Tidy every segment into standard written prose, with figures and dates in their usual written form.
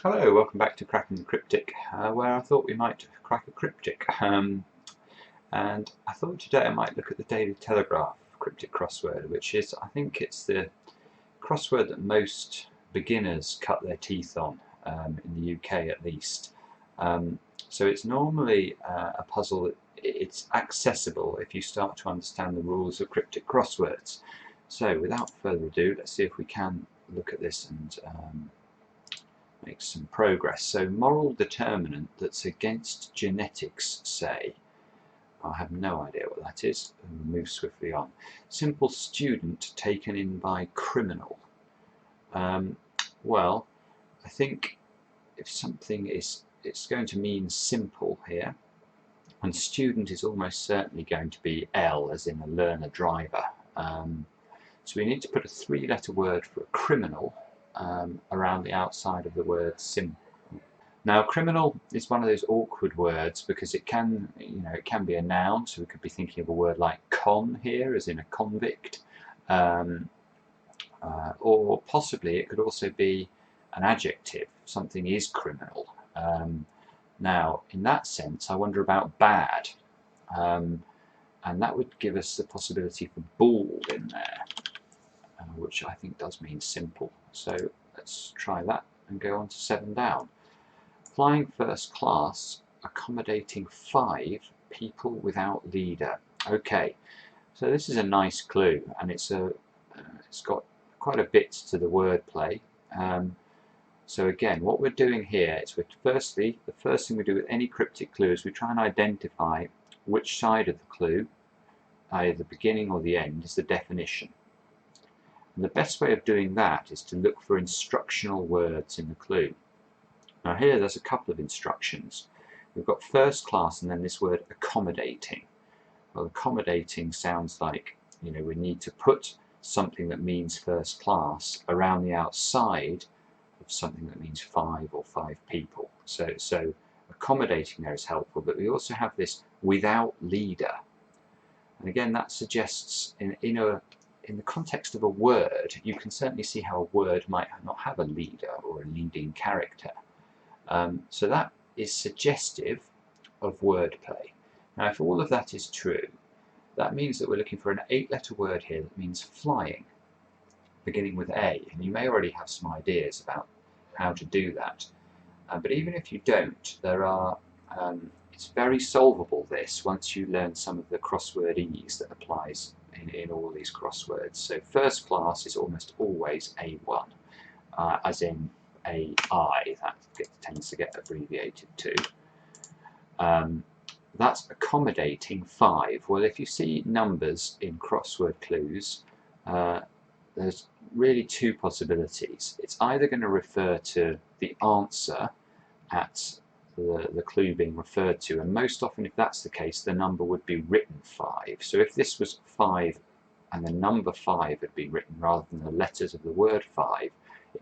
Hello, welcome back to Cracking Cryptic, where I thought we might crack a cryptic. And I thought today I might look at the Daily Telegraph Cryptic Crossword, which is, I think it's the crossword that most beginners cut their teeth on, in the UK at least. So it's normally a puzzle that it's accessible if you start to understand the rules of cryptic crosswords. So without further ado, let's see if we can look at this and make some progress. So moral determinant that's against genetics, say. I have no idea what that is, and move swiftly on. Simple student taken in by criminal. Well, I think if something is, it's going to mean simple here, and student is almost certainly going to be L, as in a learner driver. So we need to put a three-letter word for a criminal around the outside of the word simple. Now, criminal is one of those awkward words because it can, it can be a noun. So we could be thinking of a word like con here, as in a convict, or possibly it could also be an adjective. Something is criminal. Now, in that sense, I wonder about bad, and that would give us the possibility for bald in there, which I think does mean simple. So let's try that and go on to 7 down. Flying first class, accommodating 5 people without leader. Okay, so this is a nice clue, and it's got quite a bit to the wordplay. So again, what we're doing here is the first thing we do with any cryptic clue is we try and identify which side of the clue, either the beginning or the end, is the definition. And the best way of doing that is to look for instructional words in the clue. Now here there's a couple of instructions. We've got first class and then this word accommodating. Well, accommodating sounds like, we need to put something that means first class around the outside of something that means 5 or 5 people. So accommodating there is helpful, but we also have this without leader. And again, that suggests in the context of a word, you can certainly see how a word might not have a leader or a leading character. So that is suggestive of wordplay. Now, if all of that is true, that means that we're looking for an 8-letter word here that means flying, beginning with A. And you may already have some ideas about how to do that. But even if you don't, it's very solvable, this, once you learn some of the crossword ease that applies in all these crosswords. So first class is almost always A1, as in AI, that tends to get abbreviated too. That's accommodating 5. Well, if you see numbers in crossword clues, there's really 2 possibilities. It's either going to refer to the answer at the clue being referred to, and most often if that's the case, the number would be written 5. So if this was 5 and the number 5 had been written rather than the letters of the word 5, it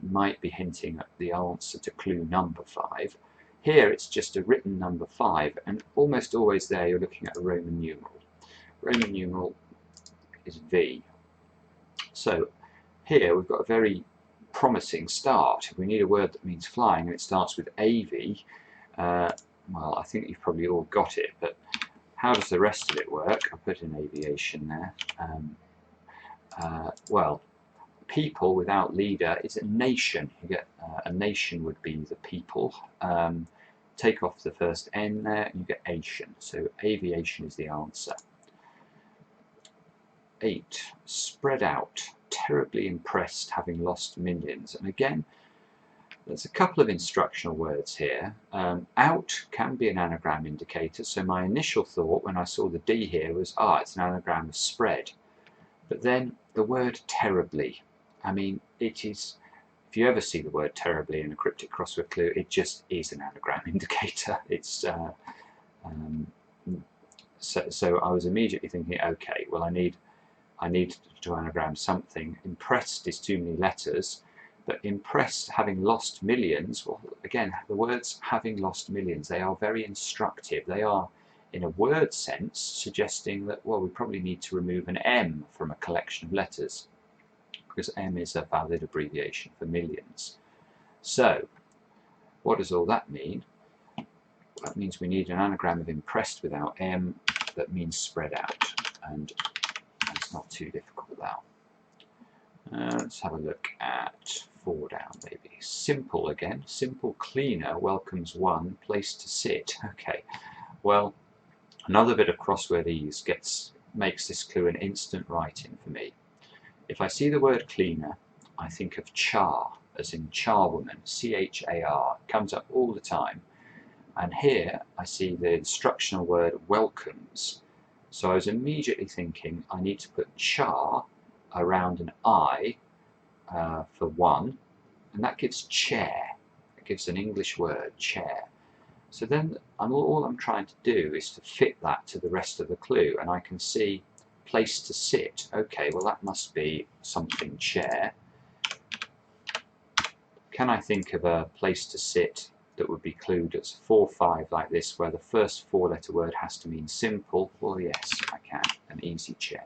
might be hinting at the answer to clue number 5. Here it's just a written number 5, and almost always there you're looking at a Roman numeral. Roman numeral is V. So here we've got a very promising start. If we need a word that means flying and it starts with AV, well, I think you've probably all got it, but how does the rest of it work? I put in aviation there. Well, people without leader is a nation. You get a nation would be the people. Take off the first N there and you get Asian. So aviation is the answer. 8. Spread out. Terribly impressed, having lost millions. And again, there's a couple of instructional words here. Out can be an anagram indicator. So my initial thought when I saw the D here was, it's an anagram of spread. But then the word terribly. I mean, it is, if you ever see the word terribly in a cryptic crossword clue, it just is an anagram indicator. It's so I was immediately thinking, okay, well, I need to anagram something. Impressed is too many letters, but impressed having lost millions, well, again, the words having lost millions, they are very instructive. They are, in a word sense, suggesting that, well, we probably need to remove an M from a collection of letters, because M is a valid abbreviation for millions. So What does all that mean? That means we need an anagram of impressed without M that means spread out, and it's not too difficult now. Let's have a look at 4 down maybe. Simple again. Simple cleaner welcomes one place to sit. Okay, well, another bit of crossword ease makes this clue an instant write-in for me. If I see the word cleaner, I think of char, as in charwoman, C-H-A-R. It comes up all the time. And here I see the instructional word welcomes. So I was immediately thinking I need to put char around an I for one, and that gives chair. It gives an English word, chair. So then all I'm trying to do is to fit that to the rest of the clue, and I can see place to sit. Okay, well that must be something chair. Can I think of a place to sit that would be clued as 4-5 like this, where the first 4-letter word has to mean simple? Well, yes, I can. An easy chair.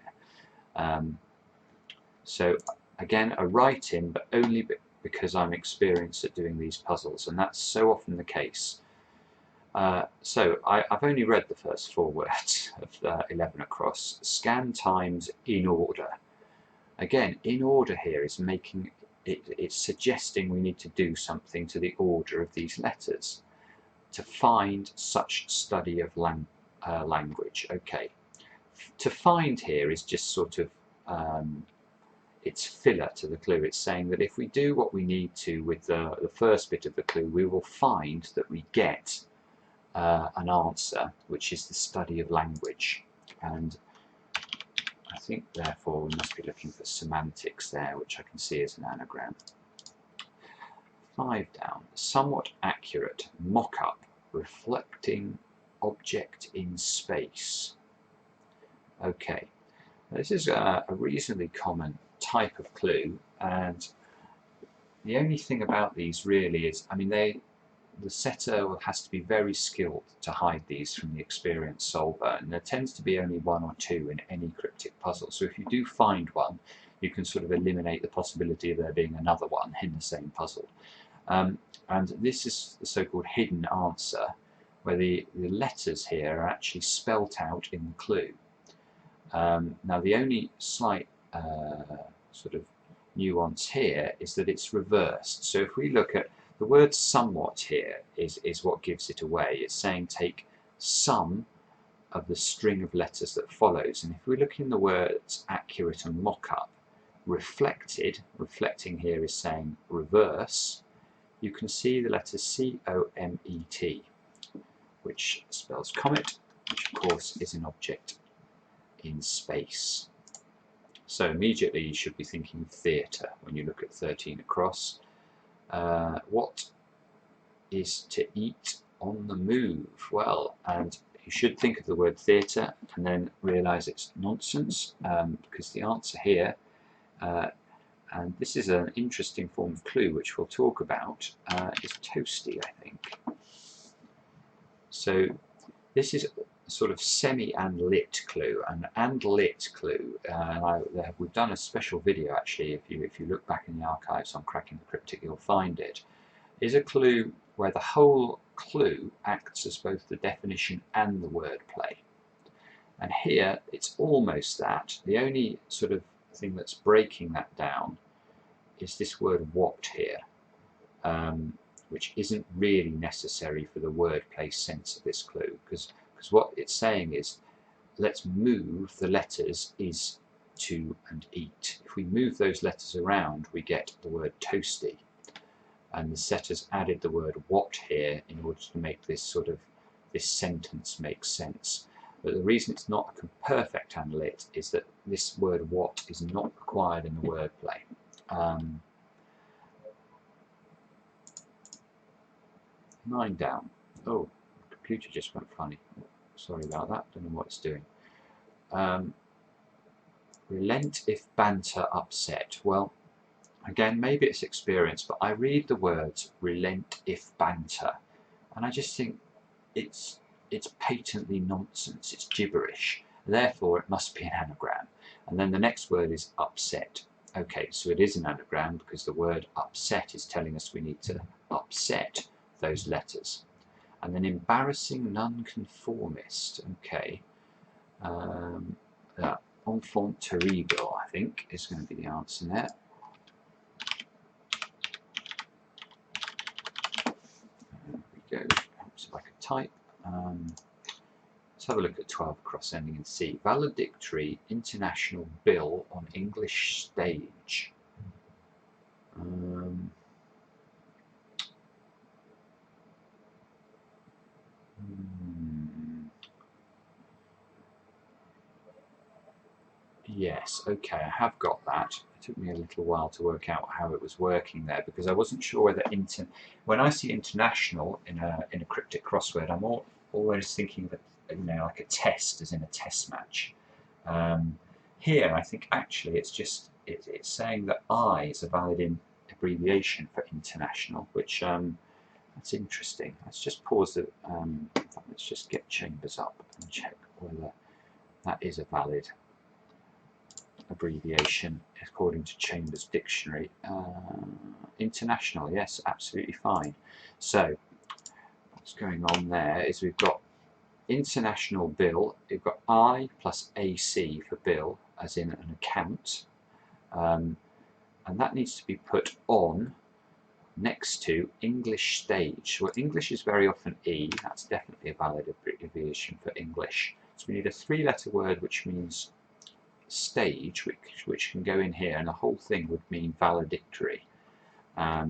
So again, a write-in, but only because I'm experienced at doing these puzzles, and that's so often the case. So I've only read the first 4 words of 11 across. Scan times in order. Again, in order here is making it's suggesting we need to do something to the order of these letters to find such study of language. Okay, to find here is just sort of it's filler to the clue. It's saying that if we do what we need to with the first bit of the clue, we will find that we get an answer, which is the study of language. And I think therefore we must be looking for semantics there, which I can see as an anagram. 5 down, somewhat accurate mock-up, reflecting object in space. Okay, this is a reasonably common type of clue, and the only thing about these really is, I mean, the setter has to be very skilled to hide these from the experienced solver, and there tends to be only 1 or 2 in any cryptic puzzle. So if you do find one, you can sort of eliminate the possibility of there being another one in the same puzzle. And this is the so-called hidden answer, where the letters here are actually spelt out in the clue. Now the only slight sort of nuance here is that it's reversed. So if we look at the word somewhat here is what gives it away. It's saying take some of the string of letters that follows. And if we look in the words accurate and mock-up, reflected, reflecting here is saying reverse, you can see the letter C-O-M-E-T, which spells comet, which of course is an object in space. So immediately you should be thinking of theatre when you look at 13 across. What is to eat on the move? Well, and you should think of the word theatre and then realise it's nonsense, because the answer here, and this is an interesting form of clue which we'll talk about, is toasty, I think. So this is sort of semi-and lit clue, and lit clue, we've done a special video actually. If you look back in the archives on Cracking the Cryptic, you'll find it. Is a clue where the whole clue acts as both the definition and the wordplay. And here it's almost that. The only sort of thing that's breaking that down is this word what here, which isn't really necessary for the wordplay sense of this clue, because what it's saying is let's move the letters is, to, and eat. If we move those letters around, we get the word toasty, and the setter's added the word what here in order to make this sentence make sense. But the reason it's not a perfect and lit is that this word what is not required in the wordplay. 9 down. Oh, the computer just went funny. Sorry about that, don't know what it's doing. Relent if banter upset. Well, again, maybe it's experience, but I read the words relent if banter, and I just think it's patently nonsense, it's gibberish, therefore it must be an anagram. And then the next word is upset. Okay, so it is an anagram because the word upset is telling us we need to upset those letters. And then embarrassing nonconformist. Okay. Enfant terrible, I think, is going to be the answer there. There we go. Perhaps if I could type. Let's have a look at 12 cross ending in C. Valedictory international bill on English stage. Yes, okay, I have got that. It took me a little while to work out how it was working there, because I wasn't sure whether when I see international in a cryptic crossword, I'm always thinking that, you know, like a test, as in a test match. Here, I think actually it's just it's saying that I is a valid abbreviation for international, which that's interesting. Let's just pause the. Let's just get Chambers up and check whether that is a valid abbreviation according to Chambers Dictionary. International, yes, absolutely fine. So what's going on there is we've got international bill, we've got I plus AC for bill, as in an account, and that needs to be put on next to English stage. Well, English is very often E, that's definitely a valid abbreviation for English. So we need a three-letter word which means stage, which can go in here, and the whole thing would mean valedictory. I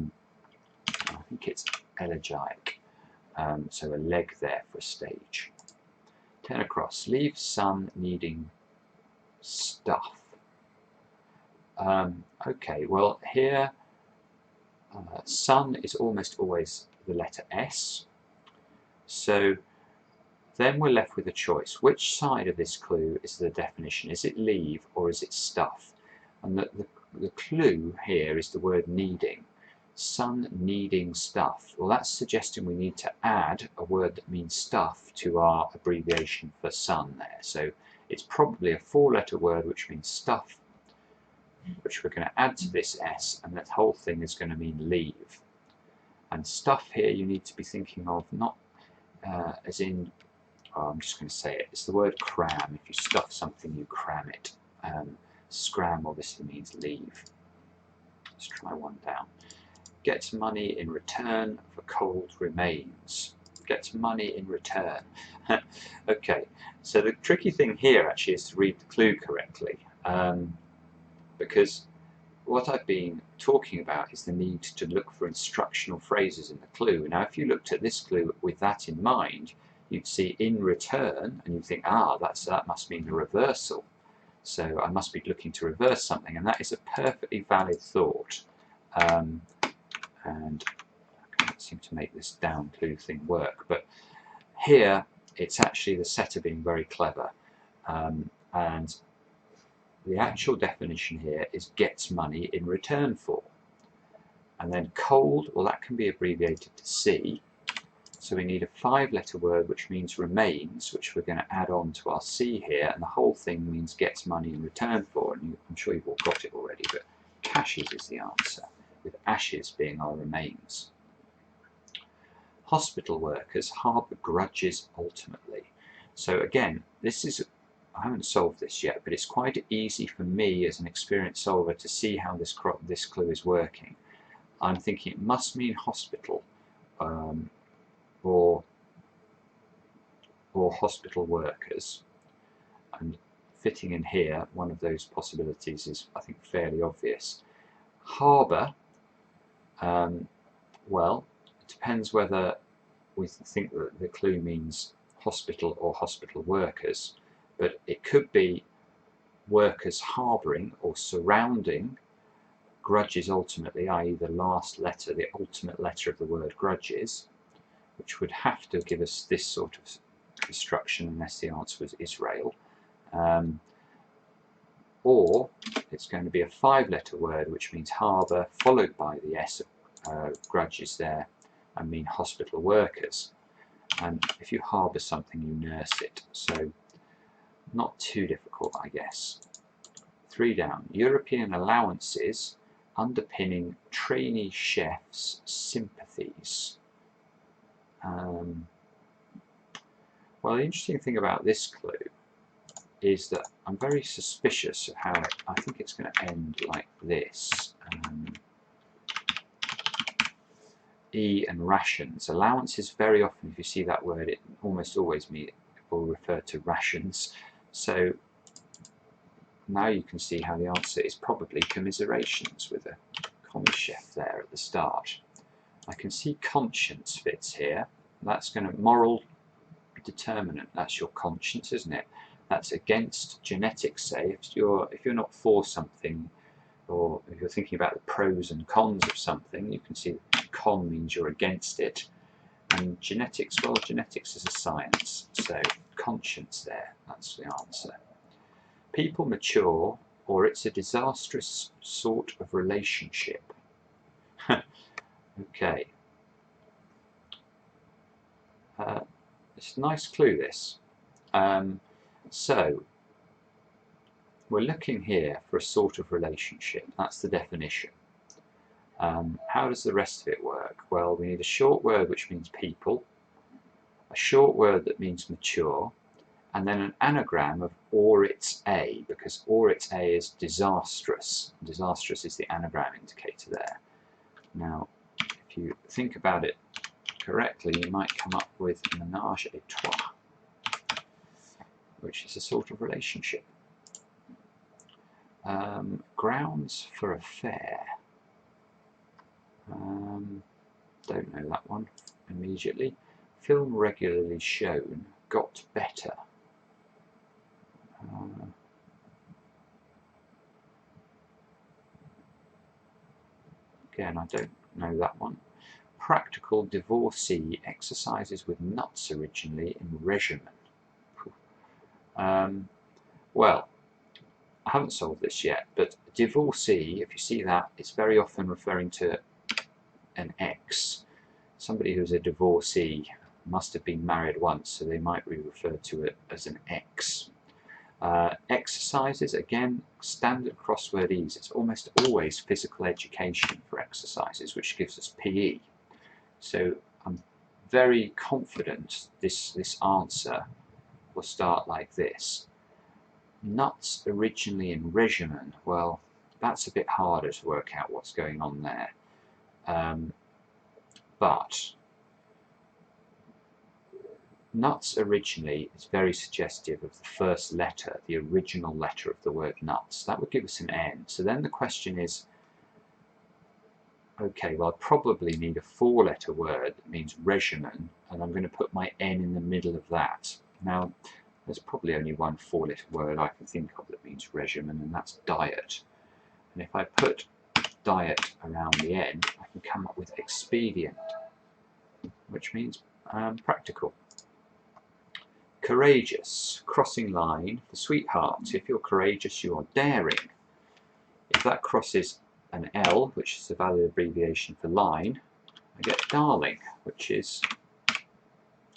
think it's elegiac, so a leg there for stage. 10 across, leave son needing stuff. Okay, well here son is almost always the letter S, so then we're left with a choice. Which side of this clue is the definition? Is it leave or is it stuff? And the clue here is the word needing. Son needing stuff. Well, that's suggesting we need to add a word that means stuff to our abbreviation for son there. So it's probably a four-letter word which means stuff, which we're going to add to this S, and that whole thing is going to mean leave. And stuff here you need to be thinking of not as in, I'm just going to say it, it's the word cram. If you stuff something, you cram it. Scram obviously means leave. Let's try one down. Gets money in return for cold remains. Gets money in return. Okay, so the tricky thing here actually is to read the clue correctly, because what I've been talking about is the need to look for instructional phrases in the clue. Now, if you looked at this clue with that in mind, you'd see in return, and you'd think, ah, that must mean the reversal. So I must be looking to reverse something, and that is a perfectly valid thought. And I can't seem to make this down clue thing work, but here it's actually the setter being very clever. And the actual definition here is gets money in return for. And then cold, well, that can be abbreviated to C. So we need a five-letter word which means remains, which we're going to add on to our C here, and the whole thing means gets money in return for. And I'm sure you've all got it already, but caches is the answer, with ashes being our remains. Hospital workers harbour grudges ultimately. So again, this is, I haven't solved this yet, but it's quite easy for me as an experienced solver to see how this clue is working. I'm thinking it must mean hospital, or hospital workers, and fitting in here, one of those possibilities is, I think, fairly obvious. Harbour, well, it depends whether we think that the clue means hospital or hospital workers, but it could be workers harbouring or surrounding grudges ultimately, i.e. the last letter, the ultimate letter of the word grudges, which would have to give us this sort of construction unless the answer was Israel. Or it's going to be a five-letter word which means harbour, followed by the S, grudges there, and mean hospital workers. And if you harbour something, you nurse it. So not too difficult, I guess. 3 down. European allowances underpinning trainee chefs' sympathies. Well, the interesting thing about this clue is that I'm very suspicious of how I think it's going to end like this. E and rations. Allowances, very often if you see that word, it almost always will refer to rations. So now you can see how the answer is probably commiserations with a comma chef there at the start. I can see conscience fits here. That's going to moral determinant. That's your conscience, isn't it? That's against genetics. Say if you're not for something, or if you're thinking about the pros and cons of something, you can see that con means you're against it. And genetics, well, genetics is a science. So conscience there. That's the answer. People mature, or it's a disastrous sort of relationship. Okay. It's a nice clue, this. So, we're looking here for a sort of relationship. That's the definition. How does the rest of it work? Well, we need a short word which means people, a short word that means mature, and then an anagram of or it's a, because or it's a is disastrous. Disastrous is the anagram indicator there. Now, if you think about it correctly, you might come up with ménage à trois, which is a sort of relationship. Grounds for affair. Don't know that one immediately. Film regularly shown. Got better. Again, I don't know that one. Practical divorcee. Exercises with nuts originally in regimen. Well, I haven't solved this yet, but divorcee, if you see that, it's very often referring to an ex. Somebody who's a divorcee must have been married once, so they might be referred to it as an ex. Exercises, again, standard crossword ease. It's almost always physical education for exercises, which gives us PE. So I'm very confident this answer will start like this. Nuts originally in regimen. Well, that's a bit harder to work out what's going on there. But nuts originally is very suggestive of the first letter, the original letter of the word nuts. That would give us an N. So then the question is, okay, well, I probably need a four-letter word that means regimen, and I'm going to put my N in the middle of that. Now, there's probably only one four-letter word I can think of that means regimen, and that's diet. And if I put diet around the end, I can come up with expedient, which means practical. Courageous, crossing line for sweethearts. If you're courageous, you are daring. If that crosses an L, which is a valid abbreviation for line, I get darling, which is a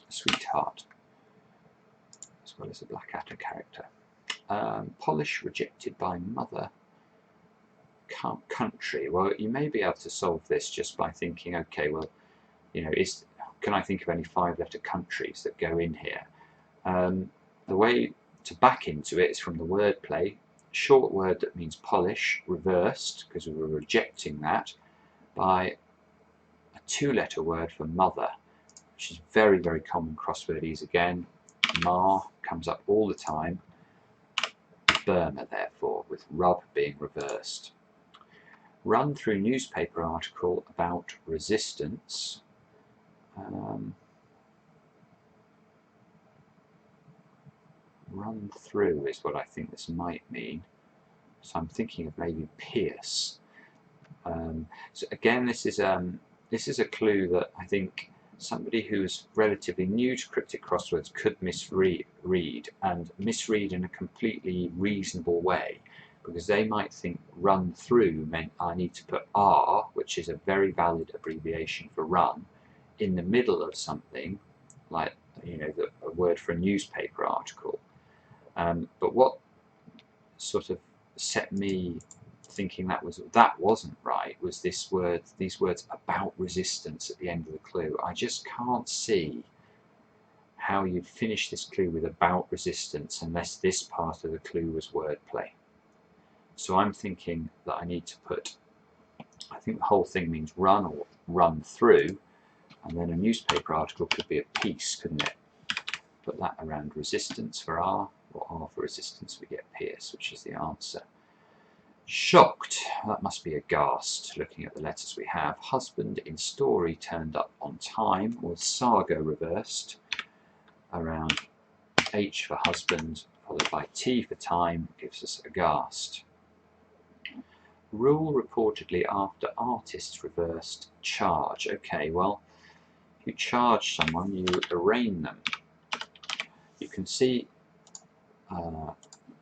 sweetheart, as well as a Blackadder character. Polish rejected by mother country. Well, you may be able to solve this just by thinking, okay, well, you know, can I think of any five-letter countries that go in here? The way to back into it is from the wordplay. Short word that means polish, reversed, because we were rejecting that, by a two-letter word for mother, which is very, very common crosswordese again. Ma comes up all the time. Burma, therefore, with rub being reversed. Run through newspaper article about resistance. Run through is what I think this might mean. So I'm thinking of maybe pierce. So again, this is a clue that I think somebody who's relatively new to cryptic crosswords could misread in a completely reasonable way, because they might think run through meant I need to put R, which is a very valid abbreviation for run, in the middle of something, like, you know, a word for a newspaper article. But what sort of set me thinking that wasn't right was these words about resistance at the end of the clue. I just can't see how you'd finish this clue with about resistance unless this part of the clue was wordplay. So I'm thinking that I need to put, I think the whole thing means run or run through, and then a newspaper article could be a piece, couldn't it? Put that around resistance for R, or R for resistance, we get Pierce, which is the answer. Shocked, that must be aghast, looking at the letters we have. Husband in story turned up on time, or saga reversed, around H for husband, followed by T for time, gives us aghast. Rule reportedly after artists reversed charge. Okay, well, if you charge someone, you arraign them. You can see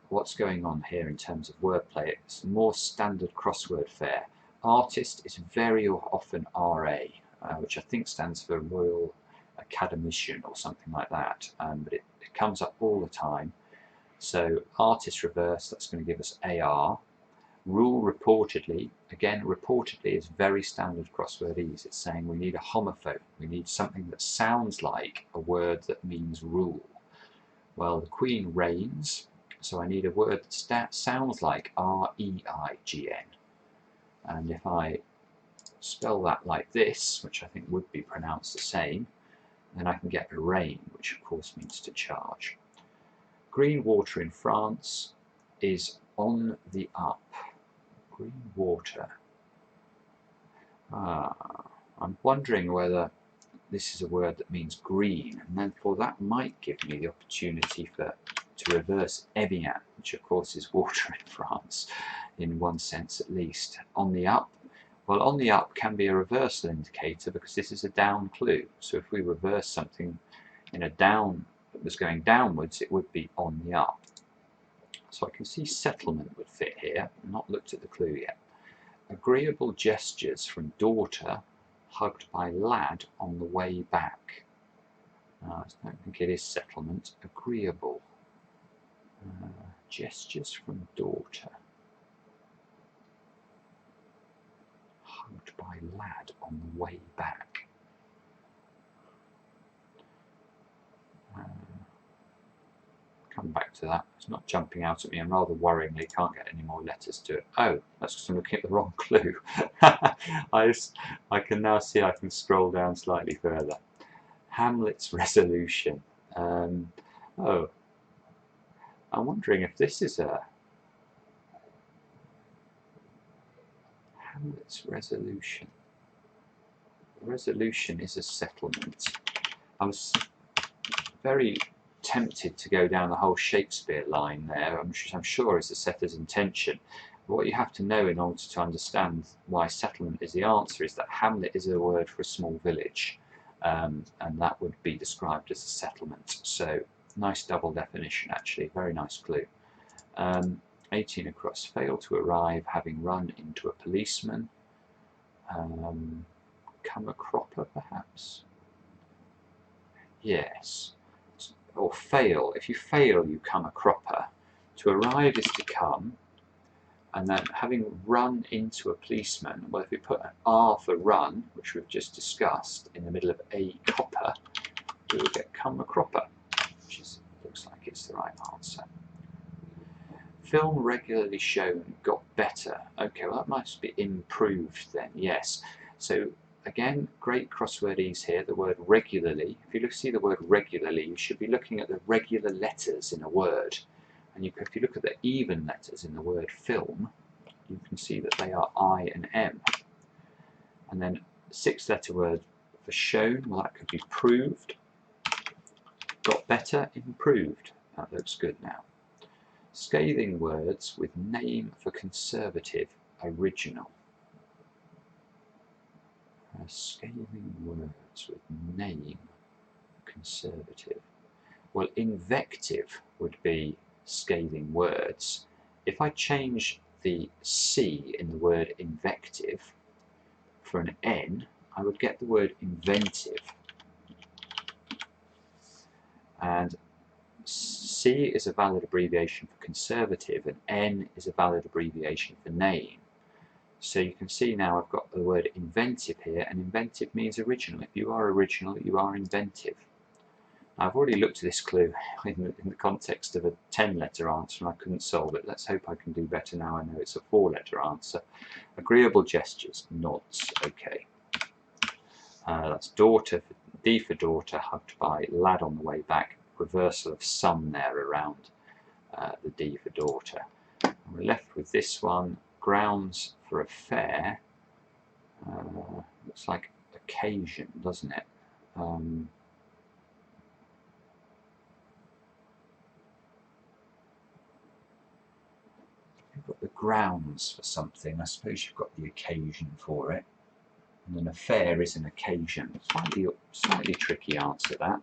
what's going on here in terms of wordplay. It's more standard crossword fare. Artist is very often RA, which I think stands for Royal Academician or something like that, but it comes up all the time. So artist reverse, that's going to give us AR. Rule reportedly, again, reportedly is very standard crosswordese. It's saying we need a homophone. We need something that sounds like a word that means rule. Well, the Queen reigns, so I need a word that sounds like R-E-I-G-N. And if I spell that like this, which I think would be pronounced the same, then I can get reign, which of course means to charge. Green water in France is on the up. Green water. I'm wondering whether this is a word that means green, and therefore that might give me the opportunity to reverse Evian, which of course is water in France, in one sense at least. On the up, well, on the up can be a reversal indicator because this is a down clue. So if we reverse something in a down that was going downwards, it would be on the up. So I can see settlement would fit here. I've not looked at the clue yet. Agreeable gestures from daughter hugged by lad on the way back. I don't think it is settlement. Agreeable. Gestures from daughter hugged by lad on the way back. Come back to that. It's not jumping out at me, and rather worryingly can't get any more letters to it. Oh, that's because I'm looking at the wrong clue. I can now see I can scroll down slightly further. Hamlet's resolution. Oh, I'm wondering if this is a Hamlet's resolution. Resolution is a settlement. I was very tempted to go down the whole Shakespeare line there. I'm sure is the setter's intention. But what you have to know in order to understand why settlement is the answer is that Hamlet is a word for a small village, and that would be described as a settlement. So nice double definition actually, very nice clue. 18 across, failed to arrive having run into a policeman. Come a cropper perhaps? Yes. Or fail. If you fail, you come a cropper. To arrive is to come, and then having run into a policeman, well, if we put an R for run, which we've just discussed, in the middle of a copper, we will get come a cropper, which looks like it's the right answer. Film regularly shown got better. Okay, well that must be improved then, yes. So again, great crosswordese here, the word regularly. If you see the word regularly, you should be looking at the regular letters in a word. And if you look at the even letters in the word film, you can see that they are I and M. And then 6-letter word for shown, well that could be proved. Got better, improved. That looks good now. Scathing words with name for conservative, original. Scathing words with name, conservative. Well, invective would be scathing words. If I change the C in the word invective for an N, I would get the word inventive. And C is a valid abbreviation for conservative, and N is a valid abbreviation for name. So you can see now I've got the word inventive here, and inventive means original. If you are original, you are inventive. I've already looked at this clue in the context of a 10-letter answer and I couldn't solve it. Let's hope I can do better now I know it's a 4-letter answer. Agreeable gestures, nods, okay. That's daughter, D for daughter, hugged by lad on the way back. Reversal of some there around the D for daughter. And we're left with this one, grounds for affair. Looks like occasion, doesn't it? You've got the grounds for something. I suppose you've got the occasion for it. And an affair is an occasion. Slightly tricky answer, that.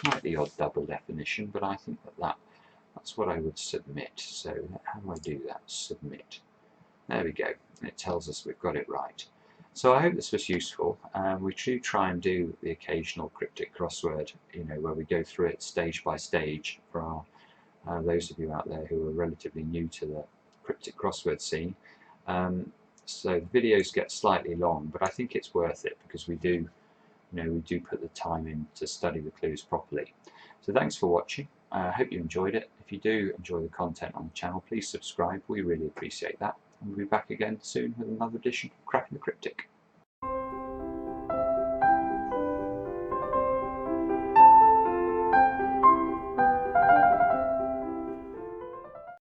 Slightly odd double definition, but I think that's what I would submit. So how do I do that? Submit. There we go. And it tells us we've got it right. So I hope this was useful. We do try and do the occasional cryptic crossword, where we go through it stage by stage for those of you out there who are relatively new to the cryptic crossword scene. So the videos get slightly long, but I think it's worth it because we do put the time in to study the clues properly. So thanks for watching. I hope you enjoyed it. If you do enjoy the content on the channel, please subscribe. We really appreciate that. And we'll be back again soon with another edition of Cracking the Cryptic.